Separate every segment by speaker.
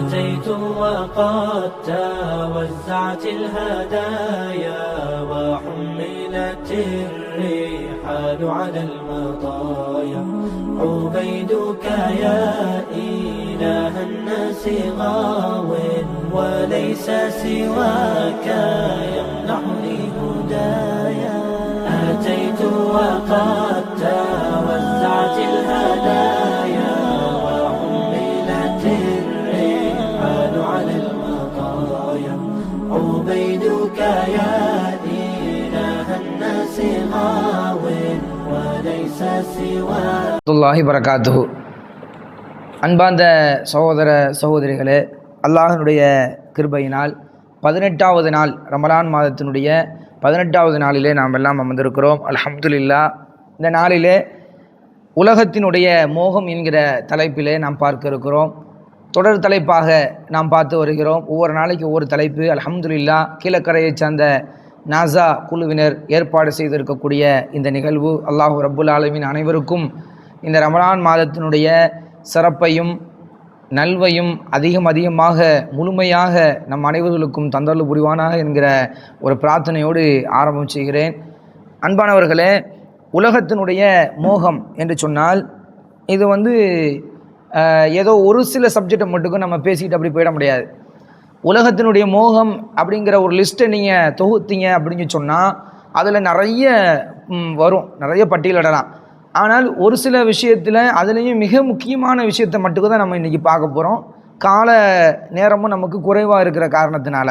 Speaker 1: أتيت وقد توزعت الهدايا وحملت الرحال على المطايا عبيدك يا إله الناس غاو وليس سواك يمنحني هدايا أتيت وقد توزعت الهدايا وحملت الرحال على المطايا عبيدك يا إله الناس غاو وليس سواك
Speaker 2: الله وبركاته. அன்பார்ந்த சகோதர சகோதரிகளே, அல்லாஹ்வுடைய கிருபையினால் 18வது நாள் ரமலான் மாதத்தினுடைய 18வது நாளிலே நாம் எல்லாம் அமர்ந்திருக்கிறோம். அல்ஹம்துலில்லாஹ். இந்த நாளிலே உலகத்தினுடைய மோகம் என்கிற தலைப்பிலே நாம் பார்க்க இருக்கிறோம். தொடர் தலைப்பாக நாம் பார்த்து வருகிறோம். ஒவ்வொரு நாளைக்கு ஒவ்வொரு தலைப்பு. அல்ஹம்துலில்லாஹ். கீழக்கரையை சார்ந்த நாசா குழுவினர் ஏற்பாடு செய்திருக்கக்கூடிய இந்த நிகழ்வு அல்லாஹ் ரப்புல் ஆலமீன் அனைவருக்கும் இந்த ரமலான் மாதத்தினுடைய சிறப்பையும் நல்வையும் அதிகமாக முழுமையாக நம் அனைவர்களுக்கும் தந்தருள் புரிவானாக என்கிற ஒரு பிரார்த்தனையோடு ஆரம்பம் செய்கிறேன். அன்பானவர்களே, உலகத்தினுடைய மோகம் என்று சொன்னால் இது ஏதோ ஒரு சில சப்ஜெக்டை மட்டுக்கும் நம்ம பேசிக்கிட்டு அப்படி போயிட முடியாது. உலகத்தினுடைய மோகம் அப்படிங்கிற ஒரு லிஸ்ட்டை நீங்கள் தொகுத்தீங்க அப்படின்னு சொன்னால் அதில் நிறைய வரும், நிறைய பட்டியலிடலாம். ஆனால் ஒரு சில விஷயத்தில் அதுலேயும் மிக முக்கியமான விஷயத்தை மட்டுக்கு தான் நம்ம இன்றைக்கி பார்க்க போகிறோம். கால நேரமும் நமக்கு குறைவாக இருக்கிற காரணத்தினால.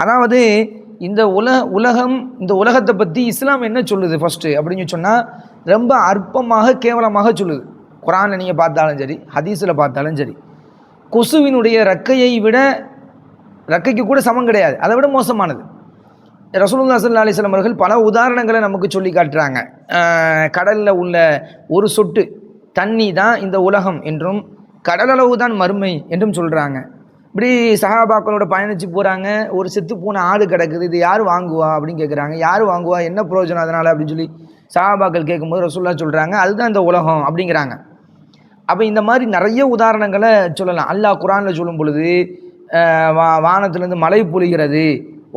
Speaker 2: அதாவது இந்த உலகத்தை பற்றி இஸ்லாம் என்ன சொல்லுது ஃபஸ்ட்டு அப்படின்னு சொன்னால் ரொம்ப அற்பமாக கேவலமாக சொல்லுது. குர்ஆனில் நீங்கள் பார்த்தாலும் சரி, ஹதீஸில் பார்த்தாலும் சரி, கொசுவினுடைய ரெக்கைக்கு கூட சமம் கிடையாது, அதை விட மோசமானது. ரசூலுல்லாஹி ஸல்லல்லாஹு அலைஹி வஸல்லம் அவர்கள் பல உதாரணங்களை நமக்கு சொல்லி காட்டுறாங்க. கடலில் உள்ள ஒரு சொட்டு தண்ணி தான் இந்த உலகம் என்றும் கடலளவு தான் மறுமை என்றும் சொல்கிறாங்க. இப்படி சஹாபாக்களோட பயணித்து போகிறாங்க. ஒரு செத்து போன ஆடு கிடக்குது, இது யார் வாங்குவா அப்படின்னு கேட்குறாங்க. யார் வாங்குவா, என்ன பிரயோஜனம் அதனால் அப்படின்னு சொல்லி சஹாபாக்கள் கேட்கும்போது ரசூலுல்லாஹ் சொல்கிறாங்க, அதுதான் இந்த உலகம் அப்படிங்கிறாங்க. அப்போ இந்த மாதிரி நிறைய உதாரணங்களை சொல்லலாம். அல்லாஹ் குர்ஆனில் சொல்லும் பொழுது வானத்திலேருந்து மழை பொழிகிறது,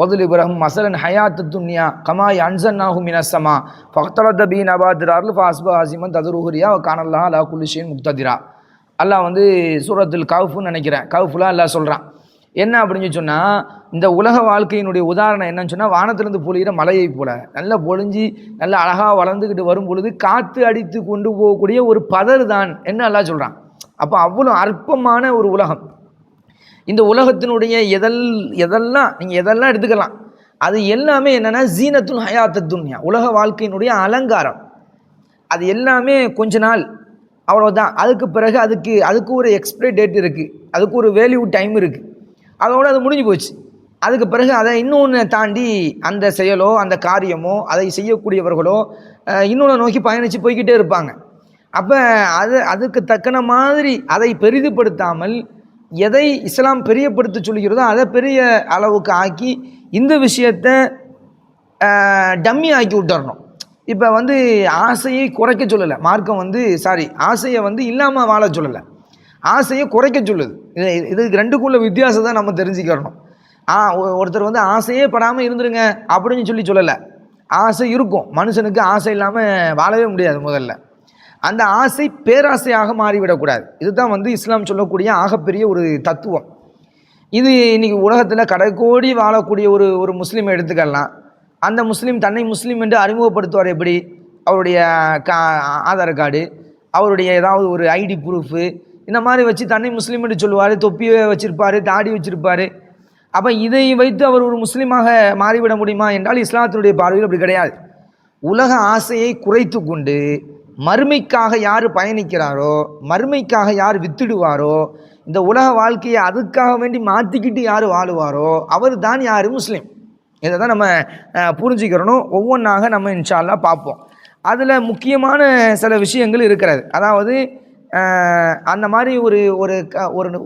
Speaker 2: ஒதுல் இப்ராஹிம் மசலன் ஹயாத்து துன்யா கமாய் அன்சன்னாஹு மினஸ்ஸமா ஃபக்தலத பி நபாதிர் அர்ல் ஃபாஸ்பா ஹசிமன் ததுருஹுரியா கானல்லாஹ் அலா குல்லி ஷைஇன் முக்ததிரா. அல்லாஹ் சூரத்துல் கஹ்ஃப்னு நினைக்கிறேன், கஹ்ஃப்ல அல்லாஹ் சொல்கிறான் என்ன அப்படின்னு சொன்னால், இந்த உலக வாழ்க்கையினுடைய உதாரணம் என்னன்னு சொன்னால் வானத்திலிருந்து பொழிகிற மலையை போல நல்லா பொழிஞ்சி நல்லா அழகாக வளர்ந்துக்கிட்டு வரும் பொழுது காற்று அடித்து கொண்டு போகக்கூடிய ஒரு பதர் தான் என்ன அல்லாஹ் சொல்கிறான். அப்போ அவ்வளோ அற்பமான ஒரு உலகம். இந்த உலகத்தினுடைய எதெல்லாம் நீங்கள் எதெல்லாம் எடுத்துக்கலாம், அது எல்லாமே என்னென்னா ஜீனத்துல் ஹயாத்து துன்யா, உலக வாழ்க்கையினுடைய அலங்காரம். அது எல்லாமே கொஞ்ச நாள் அவ்வளோதான். அதுக்கு பிறகு அதுக்கு ஒரு எக்ஸ்பைரி டேட் இருக்குது, அதுக்கு ஒரு வேல்யூ டைம் இருக்குது, அதோடு அது முடிஞ்சு போச்சு. அதுக்கு பிறகு அதை இன்னொன்று தாண்டி அந்த செயலோ அந்த காரியமோ அதை செய்யக்கூடியவர்களோ இன்னொன்று நோக்கி பயணித்து போய்கிட்டே இருப்பாங்க. அப்போ அதுக்கு தக்கன மாதிரி அதை பெரிதுபடுத்தாமல் எதை இஸ்லாம் பெரியப்படுத்த சொல்கிறதோ அதை பெரிய அளவுக்கு ஆக்கி இந்த விஷயத்தை டம்மி ஆக்கி விட்டுறணும். இப்போ ஆசையை குறைக்க சொல்லலை மார்க்கம், ஆசையை இல்லாமல் வாழ சொல்லலை, ஆசையை குறைக்க சொல்லுது. இதுக்கு ரெண்டுக்குள்ள வித்தியாசம் தான் நம்ம தெரிஞ்சுக்கிறணும். ஒருத்தர் ஆசையே படாமல் இருந்துருங்க அப்படின்னு சொல்லலை. ஆசை இருக்கும், மனுஷனுக்கு ஆசை இல்லாமல் வாழவே முடியாது. முதல்ல அந்த ஆசை பேராசையாக மாறிவிடக்கூடாது. இதுதான் இஸ்லாம் சொல்லக்கூடிய ஆகப்பெரிய ஒரு தத்துவம். இது இன்றைக்கி உலகத்தில் கடைக்கோடி வாழக்கூடிய ஒரு முஸ்லீமை எடுத்துக்கலாம். அந்த முஸ்லீம் தன்னை முஸ்லீம் என்று அறிமுகப்படுத்துவார் எப்படி? அவருடைய ஆதார் கார்டு, அவருடைய ஏதாவது ஒரு ஐடி ப்ரூஃபு, இந்த மாதிரி வச்சு தன்னை முஸ்லீம் என்று சொல்லுவார். தொப்பியை வச்சுருப்பார், தாடி வச்சுருப்பார். அப்போ இதை வைத்து அவர் ஒரு முஸ்லீமாக மாறிவிட முடியுமா என்றால் இஸ்லாத்தினுடைய பார்வையில் அப்படி கிடையாது. உலக ஆசையை குறைத்து கொண்டு மறுமைக்காக யார் பயணிக்கிறாரோ, மறுமைக்காக யார் வித்துடுவாரோ, இந்த உலக வாழ்க்கையை அதுக்காக வேண்டி மாற்றிக்கிட்டு யார் வாழுவாரோ அவர் தான் யார்? முஸ்லீம். இதை தான் நம்ம புரிஞ்சுக்கிறணும். ஒவ்வொன்றாக நம்ம இன்ஷா அல்லாஹ் பார்ப்போம். அதில் முக்கியமான சில விஷயங்கள் இருக்கிறது. அதாவது அந்த மாதிரி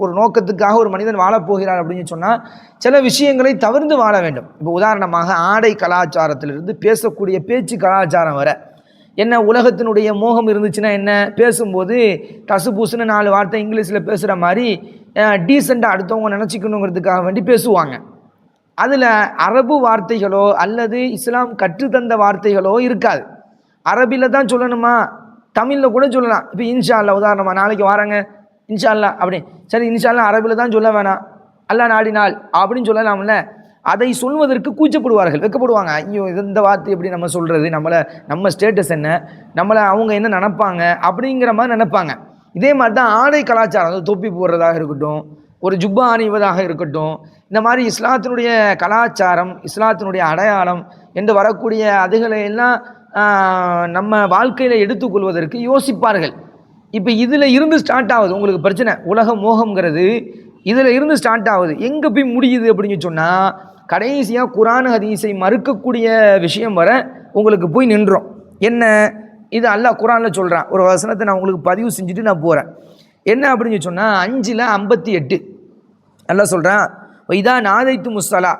Speaker 2: ஒரு நோக்கத்துக்காக ஒரு மனிதன் வாழப்போகிறார் அப்படின்னு சொன்னால் சில விஷயங்களை தவிர்த்து வாழ வேண்டும். இப்போ உதாரணமாக ஆடை கலாச்சாரத்திலிருந்து பேசக்கூடிய பேச்சு கலாச்சாரம் வர என்ன உலகத்தினுடைய மோகம் இருந்துச்சுன்னா என்ன, பேசும்போது டசு பூசுன்னு 4 வார்த்தை இங்கிலீஷில் பேசுகிற மாதிரி டீசெண்டாக அடுத்தவங்க நினச்சிக்கணுங்கிறதுக்காக வேண்டி பேசுவாங்க. அதில் அரபு வார்த்தைகளோ அல்லது இஸ்லாம் கற்றுத்தந்த வார்த்தைகளோ இருக்காது. அரபியில் தான் சொல்லணுமா, தமிழில் கூட சொல்லலாம். இப்போ இன்ஷா அல்லா உதாரணமாக நாளைக்கு வாராங்க இன்ஷா அல்லா அப்படி, சரி இன்ஷா அல்லா அரபியில் தான் சொல்ல வேணாம், அல்லா நாடினால் அப்படின்னு சொல்லலாம்ல. அதை சொல்வதற்கு கூச்சப்படுவார்கள், வெக்கப்படுவாங்க. ஐயோ இந்த வார்த்தை எப்படி நம்ம சொல்கிறது, நம்ம ஸ்டேட்டஸ் என்ன, நம்மளை அவங்க என்ன நினைப்பாங்க அப்படிங்கிற மாதிரி நினைப்பாங்க. இதே மாதிரி தான் ஆடை கலாச்சாரம், அது தொப்பி போடுறதாக இருக்கட்டும், ஒரு ஜுப்பா அணிவதாக இருக்கட்டும், இந்த மாதிரி இஸ்லாத்தினுடைய கலாச்சாரம், இஸ்லாத்தினுடைய அடையாளம் என்று வரக்கூடிய அதுகளை எல்லாம் நம்ம வாழ்க்கையில் எடுத்துக்கொள்வதற்கு யோசிப்பார்கள். இப்போ இதில் இருந்து ஸ்டார்ட் ஆகுது உங்களுக்கு பிரச்சனை. உலக மோகம்ங்கிறது இதில் இருந்து ஸ்டார்ட் ஆகுது. எங்கே போய் முடியுது அப்படின்னு சொன்னால், கடைசியாக குர்ஆன் ஹதீஸை மறுக்கக்கூடிய விஷயம் வர உங்களுக்கு போய் நின்றோம். என்ன இது அல்லாஹ் குர்ஆனில் சொல்கிறான். ஒரு வசனத்தை நான் உங்களுக்கு பதிவு செஞ்சுட்டு நான் போகிறேன். என்ன அப்படின்னு சொன்னால் 5:58 அல்லாஹ் சொல்கிறான், இதா நாதைத்து முஸ்ஸலா,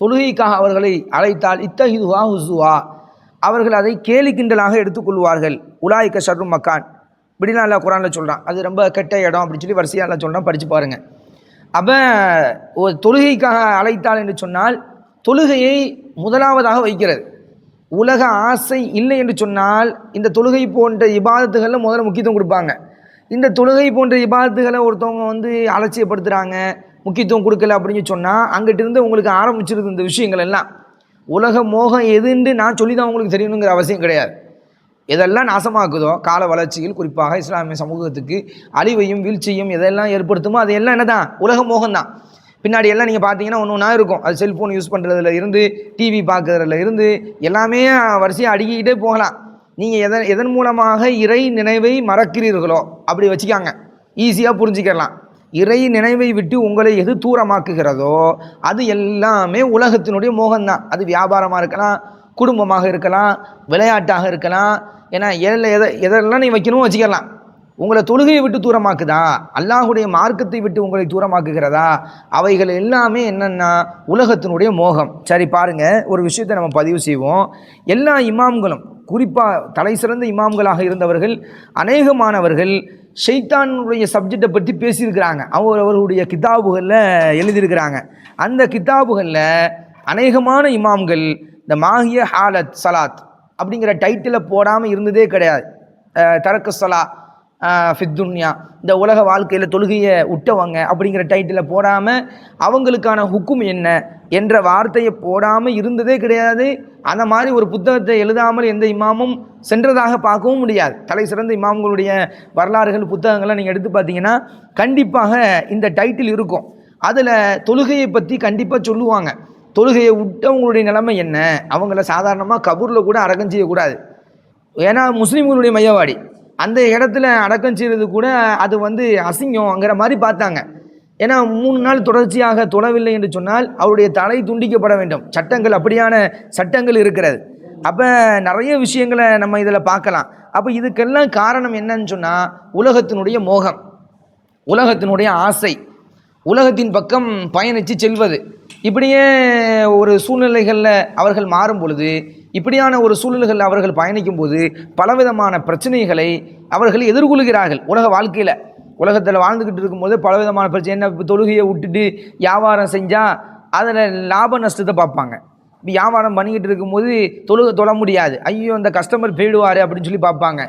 Speaker 2: தொழுகைக்காக அவர்களை அழைத்தால் இத்தஹிதுஹா ஹுஸுவா, அவர்கள் அதை கேலி கிண்டலாக எடுத்துக்கொள்வார்கள். உலாய்க்க ஷர்ரும் மக்கான், இப்படிலாம் அல்லாஹ் குர்ஆனில் சொல்கிறான். அது ரொம்ப கெட்ட இடம் அப்படின்னு சொல்லி வரிசையாக அல்லாஹ் சொல்கிறான், படித்து பாருங்கள். அப்போ ஒரு தொழுகைக்காக அழைத்தால் என்று சொன்னால் தொழுகையை முதலாவதாக வைக்கிறது. உலக ஆசை இல்லை என்று சொன்னால் இந்த தொழுகை போன்ற இபாதத்துகளில் முதல்ல முக்கியத்துவம் கொடுப்பாங்க. இந்த தொழுகை போன்ற இபாதத்துகளை ஒருத்தவங்க அலட்சியப்படுத்துகிறாங்க, முக்கியத்துவம் கொடுக்கல அப்படின்னு சொன்னால் அங்கிட்ட இருந்து உங்களுக்கு ஆரம்பிச்சிருது இந்த விஷயங்கள் எல்லாம். உலக மோகம் எதுன்னு நான் சொல்லி தான் உங்களுக்கு தெரியணுங்கிற அவசியம் கிடையாது. எதெல்லாம் நாசமாக்குதோ கால வளர்ச்சியில், குறிப்பாக இஸ்லாமிய சமூகத்துக்கு அழிவையும் வீழ்ச்சியும் எதெல்லாம் ஏற்படுத்துமோ அதையெல்லாம் என்ன தான், உலக மோகம்தான். பின்னாடி எல்லாம் நீங்கள் பார்த்தீங்கன்னா ஒன்று ஒன்றா இருக்கும். அது செல்ஃபோன் யூஸ் பண்ணுறதுல இருந்து, டிவி பார்க்குறதுல இருந்து எல்லாமே வரிசையாக அடுக்கிக்கிட்டே போகலாம். நீங்கள் எதன் மூலமாக இறை நினைவை மறக்கிறீர்களோ அப்படி வச்சுக்காங்க, ஈஸியாக புரிஞ்சுக்கலாம். இறை நினைவை விட்டு உங்களை எது தூரமாக்குகிறதோ அது எல்லாமே உலகத்தினுடைய மோகம்தான். அது வியாபாரமாக இருக்கலாம், குடும்பமாக இருக்கலாம், விளையாட்டாக இருக்கலாம். ஏன்னா எதெல்லாம் நீ வைக்கணும் வச்சுக்கலாம். உங்களை தொழுகையை விட்டு தூரமாக்குதா, அல்லாஹுடைய மார்க்கத்தை விட்டு உங்களை தூரமாக்குகிறதா, அவைகள் எல்லாமே என்னென்னா உலகத்தினுடைய மோகம். சரி பாருங்க, ஒரு விஷயத்தை நம்ம பதிவு செய்வோம். எல்லா இமாம்களும், குறிப்பாக தலை சிறந்த இமாம்களாக இருந்தவர்கள் அநேகமானவர்கள் ஷைத்தானுடைய சப்ஜெக்டை பற்றி பேசியிருக்கிறாங்க. அவர்களுடைய கிதாபுகளில் எழுதியிருக்கிறாங்க. அந்த கிதாபுகளில் அநேகமான இமாம்கள் இந்த மாஹிய ஹாலத் சலாத் அப்படிங்கிற டைட்டிலை போடாமல் இருந்ததே கிடையாது. தரக்கு சலா ஃபித்துன்யா, இந்த உலக வாழ்க்கையில் தொழுகையை விட்டவங்க அப்படிங்கிற டைட்டிலை போடாமல் அவங்களுக்கான ஹுக்கும் என்ன என்ற வார்த்தையை போடாமல் இருந்ததே கிடையாது. அந்த மாதிரி ஒரு புத்தகத்தை எழுதாமல் எந்த இமாமும் சென்றதாக பார்க்கவும் முடியாது. தலை சிறந்த இமாம்களுடைய வரலாறுகள் புத்தகங்கள்லாம் நீங்கள் எடுத்து பார்த்தீங்கன்னா கண்டிப்பாக இந்த டைட்டில் இருக்கும். அதில் தொழுகையை பற்றி கண்டிப்பாக சொல்லுவாங்க. தொழுகையை விட்டவங்களுடைய நிலைமை என்ன, அவங்கள சாதாரணமாக கபூரில் கூட அடக்கம் செய்யக்கூடாது. ஏன்னா முஸ்லீம்களுடைய மையவாடி, அந்த இடத்துல அடக்கம் செய்கிறது கூட அது அசிங்கங்கிற மாதிரி பார்த்தாங்க. ஏன்னா 3 நாள் தொடர்ச்சியாக தொழவில்லை என்று சொன்னால் அவருடைய தலை துண்டிக்கப்பட வேண்டும். சட்டங்கள், அப்படியான சட்டங்கள் இருக்கிறது. அப்போ நிறைய விஷயங்களை நம்ம இதில் பார்க்கலாம். அப்போ இதுக்கெல்லாம் காரணம் என்னன்னு சொன்னால் உலகத்தினுடைய மோகம், உலகத்தினுடைய ஆசை, உலகத்தின் பக்கம் பயணித்து செல்வது. இப்படியே ஒரு சூழ்நிலைகளில் அவர்கள் மாறும் பொழுது, இப்படியான ஒரு சூழ்நிலைகளில் அவர்கள் பயணிக்கும் போது பலவிதமான பிரச்சனைகளை அவர்கள் எதிர்கொள்கிறார்கள். உலக வாழ்க்கையில், உலகத்தில் வாழ்ந்துக்கிட்டு இருக்கும்போது பலவிதமான பிரச்சனை. என்ன, இப்போ தொழுகையை விட்டுட்டு வியாபாரம் செஞ்சால் அதில் லாப நஷ்டத்தை பார்ப்பாங்க. இப்போ வியாபாரம் பண்ணிக்கிட்டு இருக்கும்போது தொழ முடியாது, ஐயோ அந்த கஸ்டமர் போயிடுவார் அப்படின்னு சொல்லி பார்ப்பாங்க.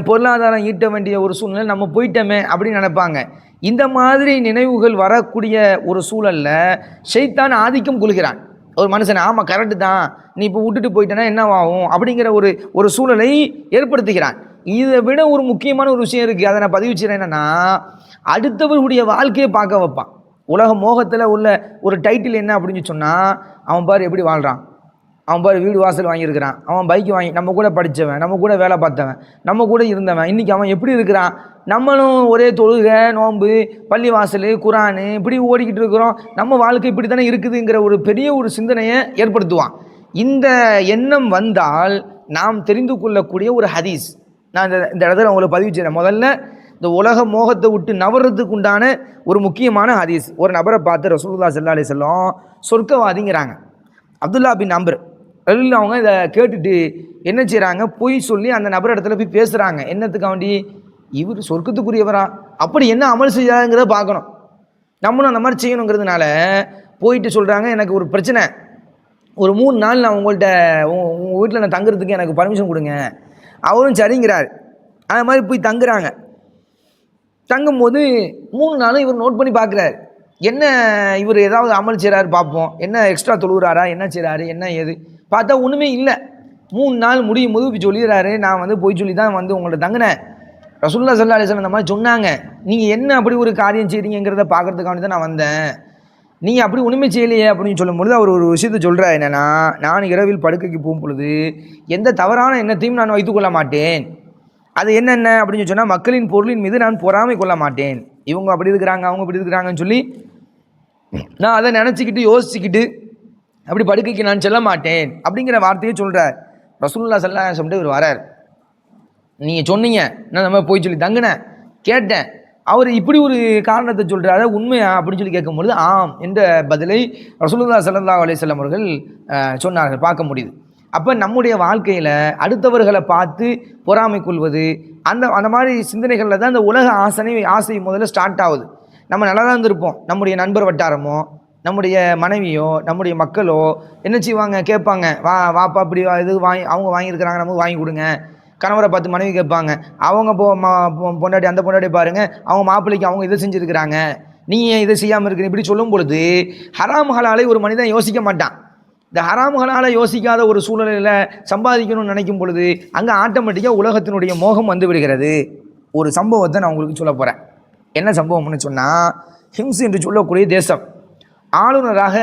Speaker 2: பொருளாதாரம் ஈட்ட வேண்டிய ஒரு சூழ்நிலை நம்ம போயிட்டோமே அப்படின்னு நினைப்பாங்க. இந்த மாதிரி நினைவுகள் வரக்கூடிய ஒரு சூழலில் ஷைத்தான் ஆதிக்கம் கொள்கிறான். ஒரு மனுஷன், ஆமாம் கரெக்டு தான், நீ இப்போ விட்டுட்டு போயிட்டேன்னா என்னவாகும் அப்படிங்கிற ஒரு சூழலை ஏற்படுத்துகிறான். இதை விட ஒரு முக்கியமான ஒரு விஷயம் இருக்குது, அதை நான் பதிவு செய்கிறேன். என்னென்னா, அடுத்தவர்களுடைய வாழ்க்கையை பார்க்க வைப்பான். உலக மோகத்தில் உள்ள ஒரு டைட்டில் என்ன அப்படின்னு சொன்னால், அவன் பாரு எப்படி வாழ்கிறான், அவன் பாரு வீடு வாசல் வாங்கியிருக்கிறான், அவன் பைக் வாங்கி, நம்ம கூட படித்தவன், நம்ம கூட வேலை பார்த்தவன், நம்ம கூட இருந்தவன், இன்றைக்கி அவன் எப்படி இருக்கிறான், நம்மளும் ஒரே தொழுகை, நோன்பு, பள்ளி வாசல், குரானு இப்படி ஓடிக்கிட்டு இருக்கிறோம், நம்ம வாழ்க்கை இப்படி தானே இருக்குதுங்கிற ஒரு பெரிய ஒரு சிந்தனையை ஏற்படுத்துவான். இந்த எண்ணம் வந்தால் நாம் தெரிந்து கொள்ளக்கூடிய ஒரு ஹதீஸ் நான் இந்த இடத்துல உங்களுக்கு பதிவு செய்கிறேன். முதல்ல இந்த உலக மோகத்தை விட்டு நவறதுக்கு உண்டான ஒரு முக்கியமான ஹதீஸ். ஒரு நபரை பார்த்து ரசூலுல்லாஹி ஸல்லல்லாஹு அலைஹி வஸல்லம் சொர்க்கவாதிங்கிறாங்க. அப்துல்லா பின் அம்ர் அவங்க இதை கேட்டுட்டு என்ன செய்கிறாங்க, பொய் சொல்லி அந்த நபர் இடத்துல போய் பேசுகிறாங்க. என்னத்துக்கு வேண்டி, இவர் சொர்க்கத்துக்குரியவரா, அப்படி என்ன அமல் செய்யாங்கிறத பார்க்கணும். நம்மளும் அந்த மாதிரி செய்யணுங்கிறதுனால போயிட்டு சொல்கிறாங்க, எனக்கு ஒரு பிரச்சனை, ஒரு 3 நாள் நான் உங்கள்கிட்ட உங்கள் வீட்டில் நான் தங்குறதுக்கு எனக்கு பர்மிஷன் கொடுங்க. அவரும் சரிங்கிறார். அது மாதிரி போய் தங்குறாங்க. தங்கும்போது 3 நாளும் இவர் நோட் பண்ணி பார்க்குறாரு, என்ன இவர் ஏதாவது அமல் செய்கிறாரு பார்ப்போம், என்ன எக்ஸ்ட்ரா தொழுகிறாரா, என்ன செய்கிறாரு, என்ன ஏது பார்த்தா ஒன்றுமே இல்லை. 3 நாள் முடியும் போது இப்படி சொல்லிடுறாரு, நான் வந்து போய் சொல்லி தான் வந்து உங்கள்ட்ட தங்கினேன், ரசூலுல்லாஹி ஸல்லல்லாஹு அலைஹி வஸல்லம் அந்த மாதிரி சொன்னாங்க, நீங்கள் என்ன அப்படி ஒரு காரியம் செய்கிறீங்கிறத பார்க்கறதுக்காண்டி தான் நான் வந்தேன், நீங்கள் அப்படி ஒன்றுமே செய்யலையே அப்படின்னு சொல்லும்பொழுது அவர் ஒரு விஷயத்தை சொல்கிறார். என்னென்னா, நான் இரவில் படுக்கைக்கு போகும் பொழுது எந்த தவறான எண்ணத்தையும் நான் வைத்துக்கொள்ள மாட்டேன். அது என்னென்ன அப்படின்னு சொன்னால், மக்களின் பொருளின் மீது நான் பொறாமை கொள்ள மாட்டேன். இவங்க அப்படி இருக்கிறாங்க, அவங்க இப்படி இருக்கிறாங்கன்னு சொல்லி நான் அதை நினச்சிக்கிட்டு யோசிச்சுக்கிட்டு அப்படி படுக்கைக்கு நான் செல்ல மாட்டேன் அப்படிங்கிற வார்த்தையை சொல்கிறார். ரசூலுல்லாஹி ஸல்லல்லாஹு அலைஹி வஸல்லம் இவர் வரார். நீங்கள் சொன்னீங்க, நான் நம்ம போய் சொல்லி தங்கினேன், கேட்டேன், அவர் இப்படி ஒரு காரணத்தை சொல்கிறாரு, உண்மையா அப்படின்னு சொல்லி கேட்கும்பொழுது ஆம் என்ற பதிலை ரசூலுல்லாஹி ஸல்லல்லாஹு அலைஹி வஸல்லம் அவர்கள் சொன்னார்கள், பார்க்க முடியுது. அப்போ நம்முடைய வாழ்க்கையில் அடுத்தவர்களை பார்த்து பொறாமை கொள்வது, அந்த மாதிரி சிந்தனைகளில் தான் இந்த உலக ஆசை முதல்ல ஸ்டார்ட் ஆகுது. நம்ம நல்லா தான் இருந்திருப்போம், நம்முடைய நண்பர் வட்டாரமோ, நம்முடைய மனைவியோ, நம்முடைய மக்களோ என்ன செய்வாங்க, கேட்பாங்க, வாப்பா இப்படி இது அவங்க வாங்கியிருக்கிறாங்க, நமக்கு வாங்கி கொடுங்க. கணவரை பார்த்து மனைவி கேட்பாங்க, அவங்க பொண்டாட்டி அந்த பொண்டாட்டி பாருங்கள், அவங்க மாப்பிள்ளைக்கு அவங்க இதை செஞ்சுருக்கிறாங்க, நீ ஏன் இதை செய்யாமல் இருக்கிற, இப்படி சொல்லும் பொழுது ஹராம் ஹலாலை ஒரு மனிதன் யோசிக்க மாட்டான். இந்த ஹராம்களால் யோசிக்காத ஒரு சூழ்நிலையில் சம்பாதிக்கணும்னு நினைக்கும் பொழுது அங்கே ஆட்டோமேட்டிக்காக உலகத்தினுடைய மோகம் வந்து விடுகிறது. ஒரு சம்பவத்தை நான் உங்களுக்கு சொல்ல போகிறேன். என்ன சம்பவம்னு சொன்னால், ஹிம்ஸ் என்று சொல்லக்கூடிய தேசம் ஆளுநராக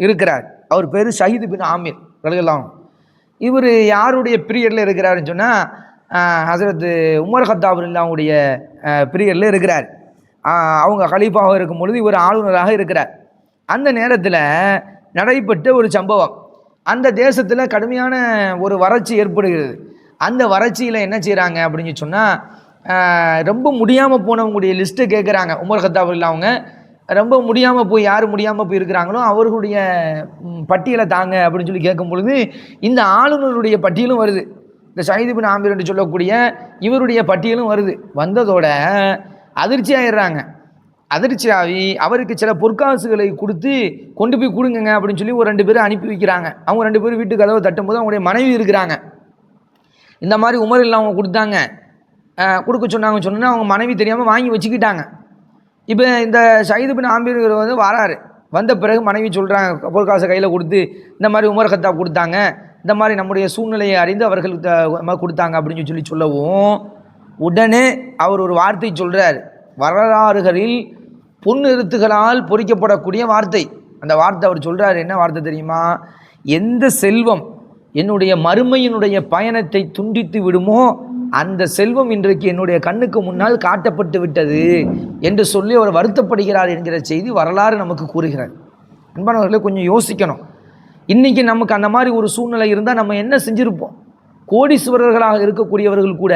Speaker 2: இருக்கிறார். அவர் பேர் ஷஹீத் பின் ஆமீர் ரலியல்லாஹு. இவர் யாருடைய பீரியடில் இருக்கிறாருன்னு சொன்னால், ஹஸரத் உமர் கத்தாப் ரலியல்லாஹுடைய பீரியடில் இருக்கிறார். அவங்க கலீஃபாவாக இருக்கும் பொழுது இவர் ஆளுநராக இருக்கிறார். அந்த நேரத்தில் நடைபெற்ற ஒரு சம்பவம், அந்த தேசத்தில் கடுமையான ஒரு வறட்சி ஏற்படுகிறது. அந்த வறட்சியில் என்ன செய்கிறாங்க அப்படின்னு சொன்னால், ரொம்ப முடியாமல் போனவங்களுடைய லிஸ்ட்டை கேட்குறாங்க. உமர் கத்தாப் அவங்க ரொம்ப முடியாமல் போய், யார் முடியாமல் போய் இருக்கிறாங்களோ அவர்களுடைய பட்டியலை தாங்க அப்படின்னு சொல்லி கேட்கும் பொழுது இந்த ஆளுநருடைய பட்டியலும் வருது. இந்த ஷஹீத் பின் ஆமீர் என்று சொல்லக்கூடிய இவருடைய பட்டியலும் வருது. வந்ததோட அதிர்ச்சி ஆயிடுறாங்க. அதிர்ச்சியாகி அவருக்கு சில பொற்காசுகளை கொடுத்து கொண்டு போய் கொடுங்க அப்படின்னு சொல்லி ஒரு 2 பேரை அனுப்பி வைக்கிறாங்க. அவங்க 2 பேரும் வீட்டு கதவை தட்டும்போது அவங்களுடைய மனைவி இருக்கிறாங்க. இந்த மாதிரி உமர் இல்லை அவங்க கொடுத்தாங்க, கொடுக்க சொன்னாங்க அவங்க மனைவி தெரியாமல் வாங்கி வச்சுக்கிட்டாங்க. இப்போ இந்த ஷஹீத் பின் ஆமீர் வந்து வராரு. வந்த பிறகு மனைவி சொல்கிறாங்க, பொற்காசை கையில் கொடுத்து, இந்த மாதிரி உமர் கத்தாப் கொடுத்தாங்க, இந்த மாதிரி நம்முடைய சூழ்நிலையை அறிந்து அவர்கள் கொடுத்தாங்க அப்படின்னு சொல்லி சொல்லவும், உடனே அவர் ஒரு வார்த்தை சொல்கிறார். வரலாறுகளில் பொன்னெழுத்துகளால் பொறிக்கப்படக்கூடிய வார்த்தை. அந்த வார்த்தை அவர் சொல்கிறார். என்ன வார்த்தை தெரியுமா? எந்த செல்வம் என்னுடைய மறுமையினுடைய பயணத்தை துண்டித்து விடுமோ அந்த செல்வம் இன்றைக்கு என்னுடைய கண்ணுக்கு முன்னால் காட்டப்பட்டு விட்டது என்று சொல்லி அவர் வருத்தப்படுகிறார் என்கிற செய்தி வரலாறு நமக்கு கூறுகிறார். அன்பானவர்களே, கொஞ்சம் யோசிக்கணும். இன்றைக்கி நமக்கு அந்த மாதிரி ஒரு சூழ்நிலை இருந்தால் நம்ம என்ன செஞ்சுருப்போம்? கோடீஸ்வரர்களாக இருக்கக்கூடியவர்கள் கூட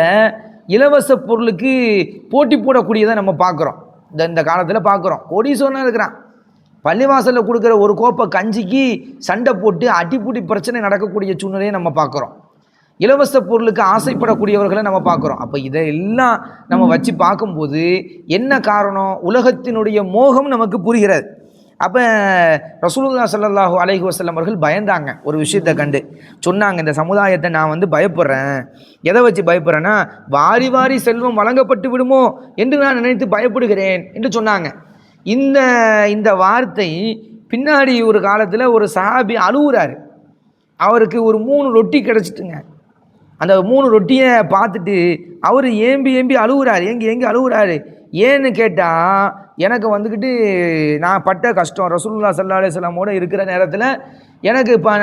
Speaker 2: இலவச பொருளுக்கு போட்டி போடக்கூடியதை நம்ம பார்க்குறோம். இந்த காலத்தில் பார்க்குறோம். கோடீஸ்வரனாக இருக்கிறான், பள்ளிவாசலில் கொடுக்குற ஒரு கோப்பை கஞ்சிக்கு சண்டை போட்டு அடிப்பூட்டி பிரச்சனை நடக்கக்கூடிய சூழ்நிலையை நம்ம பார்க்குறோம். இலவச பொருளுக்கு ஆசைப்படக்கூடியவர்களை நம்ம பார்க்குறோம். அப்போ இதையெல்லாம் நம்ம வச்சு பார்க்கும்போது என்ன காரணம்? உலகத்தினுடைய மோகம் நமக்கு புரிகிறது. அப்போ ரசூலுல்லாஹி ஸல்லல்லாஹு அலைஹி வஸல்லம் அவர்கள் பயந்தாங்க. ஒரு விஷயத்தை கண்டு சொன்னாங்க, இந்த சமுதாயத்தை நான் வந்து பயப்படுறேன். எதை வச்சு பயப்படுறேன்னா, வாரி வாரி செல்வம் வழங்கப்பட்டு விடுமோ என்று நான் நினைத்து பயப்படுகிறேன் என்று சொன்னாங்க. இந்த வார்த்தை பின்னாடி ஒரு காலத்தில் ஒரு சஹாபி அழுகுறாரு. அவருக்கு ஒரு 3 ரொட்டி கிடச்சிட்டுங்க. அந்த 3 ரொட்டியை பார்த்துட்டு அவர் ஏம்பி அழுகுறாரு. ஏங்கி அழுகுறாரு. ஏன்னு கேட்டால், எனக்கு வந்துக்கிட்டு நான் பட்ட கஷ்டம், ரசூலுல்லாஹி ஸல்லல்லாஹு அலைஹி வஸல்லமோட இருக்கிற நேரத்தில் எனக்கு இப்போ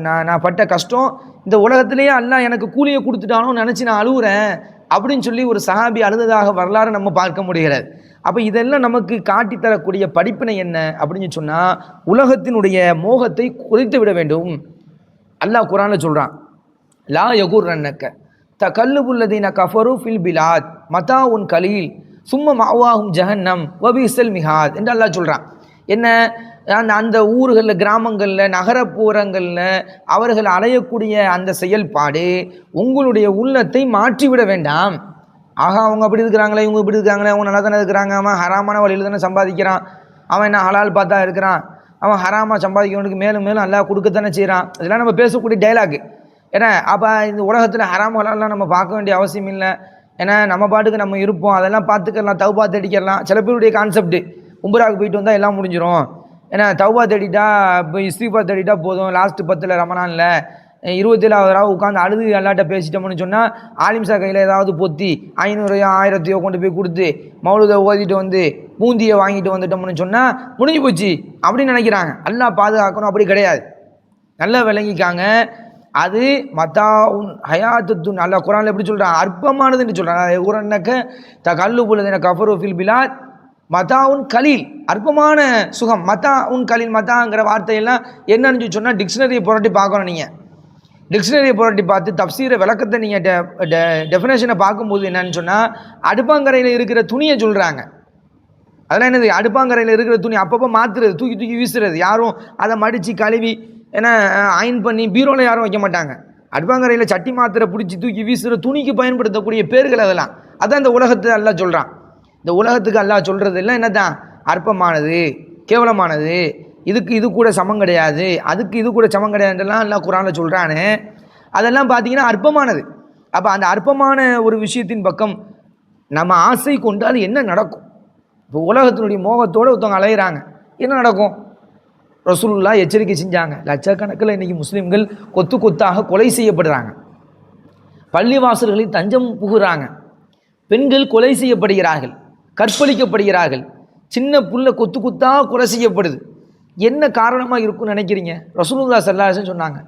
Speaker 2: நான் பட்ட கஷ்டம், இந்த உலகத்திலேயே அல்லாஹ் எனக்கு கூலியை கொடுத்துட்டானோன்னு நினச்சி நான் அழுகுறேன் அப்படின்னு சொல்லி ஒரு சஹாபி அழுததாக வரலாறு நம்ம பார்க்க முடிகிறது. அப்போ இதெல்லாம் நமக்கு காட்டித்தரக்கூடிய படிப்பினை என்ன அப்படின்னு சொன்னால், உலகத்தினுடைய மோகத்தை குறைத்து விட வேண்டும். அல்லாஹ் குர்ஆனில் சொல்கிறான், லா யகுர்ரன்னக தகல்லுபுல்லதீன கஃபரு ஃபில் பிலாத் மதாஉன் கலீல் சும்ம மஅவாஹும் ஜஹன்னம் வபிஸல் மிஹாத் என்று அல்லாஹ் சொல்கிறான். என்ன, அந்த ஊர்களில், கிராமங்களில், நகரப்புறங்களில் அவர்கள் அலையக்கூடிய அந்த செயல்பாடு உங்களுடைய உள்ளத்தை மாற்றிவிட வேண்டாம். ஆகா அவங்க அப்படி இருக்கிறாங்களே, இவங்க இப்படி இருக்காங்களே, அவங்க நல்லா தானே இருக்கிறாங்க, அவன் ஹராமான வழியில் தானே சம்பாதிக்கிறான், அவன் என்ன ஹலால் பார்த்தா இருக்கிறான், அவன் ஹராமாக சம்பாதிக்கிறவனுக்கு மேலும் மேலும் நல்லா கொடுக்கத்தானே செய்கிறான். இதெல்லாம் நம்ம பேசக்கூடிய டைலாக். ஏன்னா அப்போ இந்த உலகத்தில் ஹராம் ஹலால்லாம் நம்ம பார்க்க வேண்டிய அவசியம் இல்லை. ஏன்னா நம்ம பாட்டுக்கு நம்ம இருப்போம், அதெல்லாம் பார்த்துக்கலாம், தௌபா தேடிக்கலாம். சில பேருடைய கான்செப்ட் உம்ராவுக்கு போயிட்டு வந்தால் எல்லாம் முடிஞ்சிடும். ஏன்னா தௌபா தேடிட்டா, இப்போ இஸ்திஃபா தேடிட்டா போதும், லாஸ்ட்டு 10 ரமணானில் 27வது உட்காந்து அழுது அல்லாட்ட பேசிட்டோம்னு சொன்னால் ஆலிம்சா கையில் ஏதாவது பொத்தி 500 1000 கொண்டு போய் கொடுத்து மௌலுதை ஓதிட்டு வந்து பூந்தியை வாங்கிட்டு வந்துட்டோம்னு சொன்னால் முடிஞ்சு போச்சு அப்படின்னு நினைக்கிறாங்க. அல்லாஹ் பாதுகாக்கணும், அப்படி கிடையாது. நல்லா விளங்கிக்காங்க. அது மத்தாவுன் ஹயாத்துன் அல்லா குரானில் எப்படி சொல்கிறான், அற்பமானதுன்னு சொல்கிறான். உரன்னக்க கல்லு புலதின கஃபரு ஃபில் பிலாத் மத்தாவுன் கலீல், அற்பமான சுகம். மத்தாவுன் கலீல், மத்தாங்கிற வார்த்தையெல்லாம் என்னன்னு சொன்னால் டிக்ஷனரியை புரட்டி பார்க்கணும். நீங்கள் டிக்ஷனரியை புரட்டி பார்த்து தப்சீரை விளக்கத்தை நீங்கள் டெஃபினேஷனை பார்க்கும்போது என்னன்னு சொன்னால் அடுப்பாங்கரையில் இருக்கிற துணியை சொல்கிறாங்க. அதெல்லாம் என்னது, அடுப்பாங்கரையில் இருக்கிற துணி அப்பப்போ மாற்றுறது, தூக்கி தூக்கி வீசுறது. யாரும் அதை மடித்து கழுவி ஏன்னா அயன் பண்ணி பீரோவில் யாரும் வைக்க மாட்டாங்க. அடுப்பாங்கரையில் சட்டி மாத்திரை பிடிச்சி தூக்கி வீசுகிற துணிக்கு பயன்படுத்தக்கூடிய பேர்கள் அதெல்லாம். அதான் இந்த உலகத்தை அல்லாஹ் சொல்கிறான். இந்த உலகத்துக்கு அல்லாஹ் சொல்கிறது எல்லாம் என்ன தான், அற்பமானது, கேவலமானது, இதுக்கு இது கூட சமம் கிடையாது, அதுக்கு இது கூட சமம் கிடையாதுலாம் அல்லாஹ் குர்ஆனில் சொல்கிறானே, அதெல்லாம் பார்த்தீங்கன்னா அற்பமானது. அப்போ அந்த அற்பமான ஒரு விஷயத்தின் பக்கம் நம்ம ஆசை கொண்டால் என்ன நடக்கும்? இப்போ உலகத்தினுடைய மோகத்தோடு ஒருத்தவங்க அலையிறாங்க, என்ன நடக்கும்? ரசூலுல்லாஹ் எச்சரிக்கை செஞ்சாங்க. லட்சக்கணக்கில் இன்றைக்கி முஸ்லீம்கள் கொத்து கொத்தாக கொலை செய்யப்படுறாங்க, பள்ளிவாசல்களில் தஞ்சம் புகுறாங்க, பெண்கள் கொலை செய்யப்படுகிறார்கள், கற்பழிக்கப்படுகிறார்கள், சின்ன புள்ள கொத்து கொத்தாக கொலை செய்யப்படுது. என்ன காரணமாக இருக்குன்னு நினைக்கிறீங்க? ரசூலுல்லாஹ் ஸல்லல்லாஹு அலைஹி வஸல்லம் சொன்னாங்க,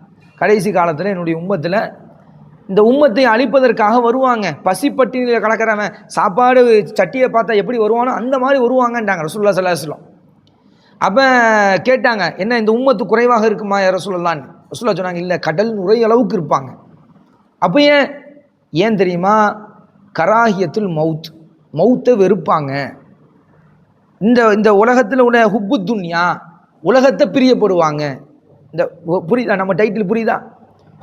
Speaker 2: கடைசி காலத்தில் என்னுடைய உம்மத்தில் இந்த உம்மத்தை அழிப்பதற்காக வருவாங்க. பசிப்பட்டினியில் கலக்கிறவன் சாப்பாடு சட்டியை பார்த்தா எப்படி வருவானோ அந்த மாதிரி வருவாங்கன்றாங்க ரசூலுல்லாஹ் ஸல்லல்லாஹு அலைஹி வஸல்லம். அப்போ கேட்டாங்க, என்ன இந்த உம்மத்து குறைவாக இருக்குமா யா ரசூலுல்லாஹ்? ரசூலுல்லாஹ் சொன்னாங்க, இல்லை, கடல் நுரை அளவுக்கு இருப்பாங்க. அப்போ ஏன் தெரியுமா? கராஹியத்துல் மவுத், மவுத்தை வெறுப்பாங்க. இந்த உலகத்தில் உள்ள ஹுப்பு துன்யா, உலகத்தை பிரியப்படுவாங்க. இந்த புரியுதா நம்ம டைட்டில்? புரியுதா?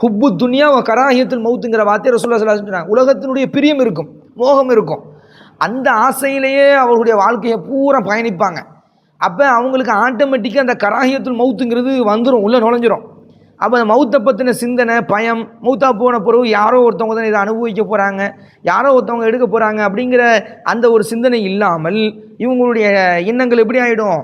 Speaker 2: ஹுப்பு துன்யா கராஹியத்துல் மவுத்துங்கிற வார்த்தை ரசூலுல்லாஹ் ஸல்லல்லாஹு அலைஹி வஸல்லம் சொன்னாங்க. உலகத்தினுடைய பிரியம் இருக்கும், மோகம் இருக்கும், அந்த ஆசையிலேயே அவர்களுடைய வாழ்க்கையை பூரா பயணிப்பாங்க. அப்போ அவங்களுக்கு ஆட்டோமேட்டிக்காக அந்த கராஹியத்துல் மவுத்துங்கிறது வந்துடும், உள்ளே நுழைஞ்சிரும். அப்போ அந்த மவுத்தை பற்றின சிந்தனை, பயம், மவுத்தா போன பிறகு யாரோ ஒருத்தவங்க தான் இதை அனுபவிக்க போகிறாங்க, யாரோ ஒருத்தவங்க எடுக்க போகிறாங்க அப்படிங்கிற அந்த ஒரு சிந்தனை இல்லாமல் இவங்களுடைய எண்ணங்கள் எப்படி ஆகிடும்?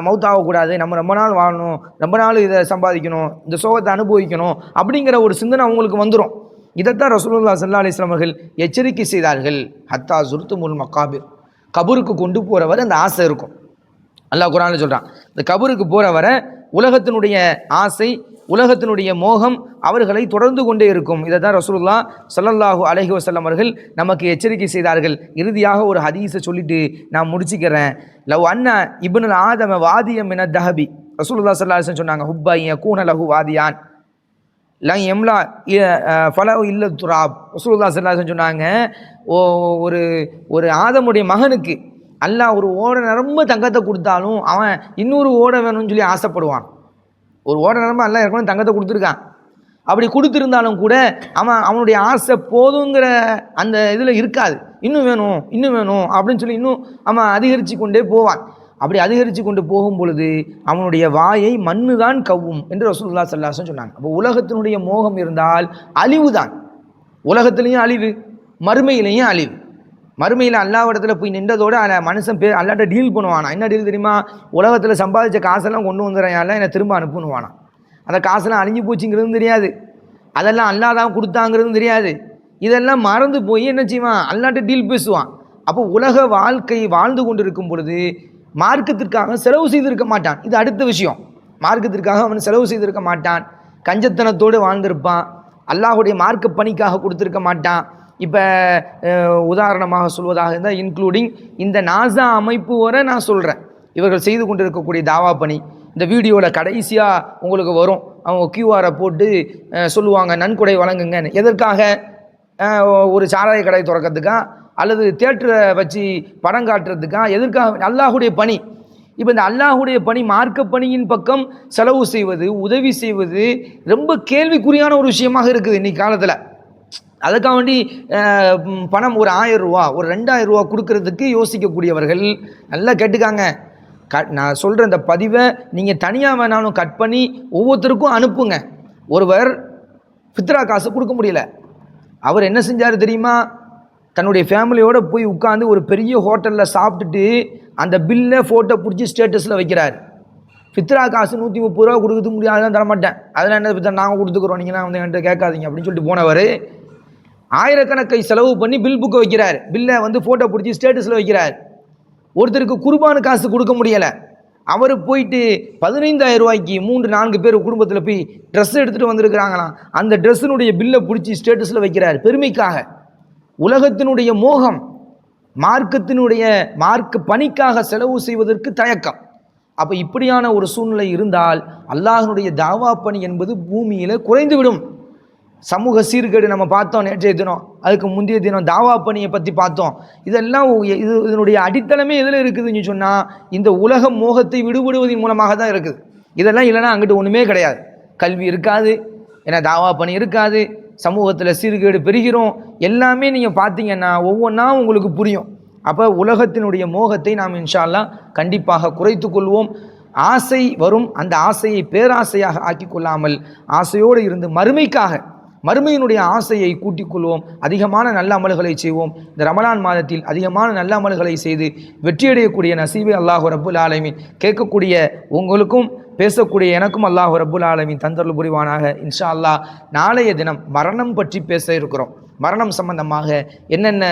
Speaker 2: மவுத்தாகக்கூடாது, நம்ம ரொம்ப நாள் வாழணும், ரொம்ப நாள் இதை சம்பாதிக்கணும், இந்த சோகத்தை அனுபவிக்கணும் அப்படிங்கிற ஒரு சிந்தனை அவங்களுக்கு வந்துடும். இதைத்தான் ரசூலுல்லாஹ் ஸல்லல்லாஹு அலைஹி வஸல்லம் அவர்கள் எச்சரிக்கை செய்தார்கள். ஹத்தா சுர்துமுல் மக்காபிர், கபருக்கு கொண்டு போகிறவரை அந்த ஆசை இருக்கும். அல்லாஹ் குர்ஆனில் சொல்கிறான், இந்த கபருக்கு போகிறவரை உலகத்தினுடைய ஆசை, உலகத்தினுடைய மோகம் அவர்களை தொடர்ந்து கொண்டே இருக்கும். இதை தான் ரசூலுல்லாஹ் ஸல்லல்லாஹு அலைஹி வஸல்லம் அவர்கள் நமக்கு எச்சரிக்கை செய்தார்கள். இறுதியாக ஒரு ஹதீஸை சொல்லிட்டு நான் முடிச்சுக்கிறேன். லவ் அண்ணா இப்னுல் ஆதம வாதியம் மின தஹபி, ரசூலுல்லாஹ் ஸல்லல்லாஹு அலைஹி வஸல்லம் சொன்னாங்க, ஹுப்பா யகூன லஹு வாதியான் லன் எம்லா ஃபலவு இல்ல துராப். ரசூலுல்லாஹ் ஸல்லல்லாஹு அலைஹி வஸல்லம் சொன்னாங்க, ஒரு ஆதமுடைய மகனுக்கு அல்லாஹ் ஒரு ஓடை நிரம்ப தங்கத்தை கொடுத்தாலும் அவன் இன்னொரு ஓடை வேணும்னு சொல்லி ஆசைப்படுவான். ஒரு ஓடை நிரம்ப அல்லாஹ் ஏற்கனவே தங்கத்தை கொடுத்துருக்கான், அப்படி கொடுத்துருந்தாலும் கூட அவனுடைய ஆசை போதுங்கிற அந்த இதில் இருக்காது, இன்னும் வேணும் இன்னும் வேணும் அப்படின்னு சொல்லி இன்னும் அவன் அதிகரித்து கொண்டே போவான். அப்படி அதிகரித்து கொண்டு போகும் பொழுது அவனுடைய வாயை மண்ணு தான் கவ்வும் என்று ரசூலுல்லாஹ் ஸல்லல்லாஹு அலைஹி வஸல்லம் சொன்னாங்க. அப்போ உலகத்தினுடைய மோகம் இருந்தால் அழிவு தான், உலகத்திலையும் அழிவு, மறுமையிலையும் அழிவு. மறுமையில் அல்லாஹ்விடத்தில் போய் நின்றதோடு மனுஷன் அல்லாட்ட டீல் பண்ணுவானா. என்ன டீல் தெரியுமா? உலகத்தில் சம்பாதிச்ச காசெல்லாம் கொண்டு வந்துடுறேன், என்னை திரும்ப அனுப்புனுவானா. அந்த காசெல்லாம் அழிஞ்சு போச்சுங்கிறதும் தெரியாது, அதெல்லாம் அல்லாஹ் தான் கொடுத்தாங்கிறதும் தெரியாது. இதெல்லாம் மறந்து போய் என்ன செய்வான்? அல்லாட்ட டீல் பேசுவான். அப்போ உலக வாழ்க்கை வாழ்ந்து கொண்டு இருக்கும் பொழுது மார்க்கத்திற்காக செலவு செய்திருக்க மாட்டான். இது அடுத்த விஷயம். மார்க்கத்திற்காக அவன் செலவு செய்திருக்க மாட்டான், கஞ்சத்தனத்தோடு வாழ்ந்திருப்பான், அல்லாஹுடைய மார்க்க பணிக்காக கொடுத்துருக்க மாட்டான். இப்போ உதாரணமாக சொல்வதாக இருந்தால் இன்க்ளூடிங் இந்த நாசா அமைப்பு வரை நான் சொல்கிறேன், இவர்கள் செய்து கொண்டு இருக்கக்கூடிய தாவா பணி இந்த வீடியோவில் கடைசியாக உங்களுக்கு வரும். அவங்க கியூஆரை போட்டு சொல்லுவாங்க நன்கொடை வழங்குங்கன்னு. எதற்காக? ஒரு சாராய கடை திறக்கிறதுக்கா அல்லது தியேட்டரை வச்சு படம் காட்டுறதுக்கா? எதற்காக? அல்லாஹுடைய பணி. இப்போ இந்த அல்லாஹுடைய பணி, மார்க்க பணியின் பக்கம் செலவு செய்வது, உதவி செய்வது ரொம்ப கேள்விக்குறியான ஒரு விஷயமாக இருக்குது இன்னைக்கு காலத்தில். அதுக்காக வேண்டி பணம் ஒரு 1000 ரூபா ஒரு 2000 ரூபா கொடுக்கறதுக்கு யோசிக்கக்கூடியவர்கள் நல்லா கேட்டுக்காங்க. நான் சொல்கிற இந்த பதிவை நீங்கள் தனியாக வேணாலும் கட் பண்ணி ஒவ்வொருத்தருக்கும் அனுப்புங்க. ஒருவர் ஃபித்ரா காசு கொடுக்க முடியல, அவர் என்ன செஞ்சார் தெரியுமா? தன்னுடைய ஃபேமிலியோடு போய் உட்காந்து ஒரு பெரிய ஹோட்டலில் சாப்பிட்டுட்டு அந்த பில்லை ஃபோட்டோ பிடிச்சி ஸ்டேட்டஸில் வைக்கிறார். ஃபித்ரா காசு 130 ரூபா கொடுக்க முடியாதுதான், தரமாட்டேன், அதெல்லாம் என்ன ஃபித்ரா நாங்கள் கொடுத்துக்குறோம், நீங்களாம் வந்து என்கிட்ட கேட்காதீங்க அப்படின்னு சொல்லிட்டு போனவர் ஆயிரக்கணக்கை செலவு பண்ணி பில் புக்கை வைக்கிறார், பில்லை வந்து ஃபோட்டோ பிடிச்சி ஸ்டேட்டஸில் வைக்கிறார். ஒருத்தருக்கு குர்பானு காசு கொடுக்க முடியலை, அவர் போயிட்டு 15000 ரூபாய்க்கு 3-4 பேர் குடும்பத்தில் போய் ட்ரெஸ் எடுத்துகிட்டு வந்திருக்கிறாங்களாம், அந்த ட்ரெஸ்ஸினுடைய பில்லை பிடிச்சி ஸ்டேட்டஸில் வைக்கிறார் பெருமைக்காக. உலகத்தினுடைய மோகம், மார்க்க பணிக்காக செலவு செய்வதற்கு தயக்கம். அப்போ இப்படியான ஒரு சூழ்நிலை இருந்தால் அல்லாஹ்வுடைய தாவா பணி என்பது பூமியில் குறைந்துவிடும். சமூக சீர்கேடு நம்ம பார்த்தோம் நேற்றைய தினம், அதுக்கு முந்தைய தினம் தாவா பணியை பற்றி பார்த்தோம். இதெல்லாம் இதனுடைய அடித்தளமே எதில் இருக்குதுன்னு சொன்னால் இந்த உலக மோகத்தை விடுபடுவதன் மூலமாக தான் இருக்குது. இதெல்லாம் இல்லைன்னா அங்கிட்டு ஒன்றுமே கிடையாது. கல்வி இருக்காது, ஏன்னா தாவா பணி இருக்காது, சமூகத்தில் சீர்கேடு பெருகிறோம். எல்லாமே நீங்கள் பார்த்தீங்கன்னா ஒவ்வொன்றா உங்களுக்கு புரியும். அப்போ உலகத்தினுடைய மோகத்தை நாம் இன்ஷா அல்லாஹ் கண்டிப்பாக குறைத்து கொள்வோம். ஆசை வரும், அந்த ஆசையை பேராசையாக ஆக்கி கொள்ளாமல் ஆசையோடு இருந்து மறுமையினுடைய ஆசையை கூட்டிக் கொள்வோம். அதிகமான நல்ல அமல்களை செய்வோம். இந்த ரமலான் மாதத்தில் அதிகமான நல்ல அமல்களை செய்து வெற்றியடையக்கூடிய நசீபை அல்லாஹ் ரப்புல் ஆலமீன் கேட்கக்கூடிய உங்களுக்கும் பேசக்கூடிய எனக்கும் அல்லாஹ் ரப்புல் ஆலமீன் தந்தருள் புரிவானாக. இன்ஷா அல்லாஹ் நாளைய தினம் மரணம் பற்றி பேச இருக்கிறோம். மரணம் சம்பந்தமாக என்னென்ன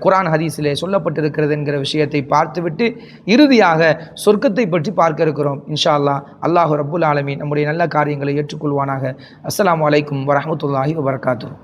Speaker 2: குர்ஆன் ஹதீஸிலே சொல்லப்பட்டிருக்கிறது என்கிற விஷயத்தை பார்த்துவிட்டு இறுதியாக சொர்க்கத்தை பற்றி பார்க்க இருக்கிறோம். இன்ஷா அல்லாஹ் அல்லாஹ் ரப்புல் ஆலமீன் நம்முடைய நல்ல காரியங்களை ஏற்றுக்கொள்வானாக. அஸ்ஸலாமு அலைக்கும் வரஹ்மத்துல்லாஹி வபரகாத்துஹு.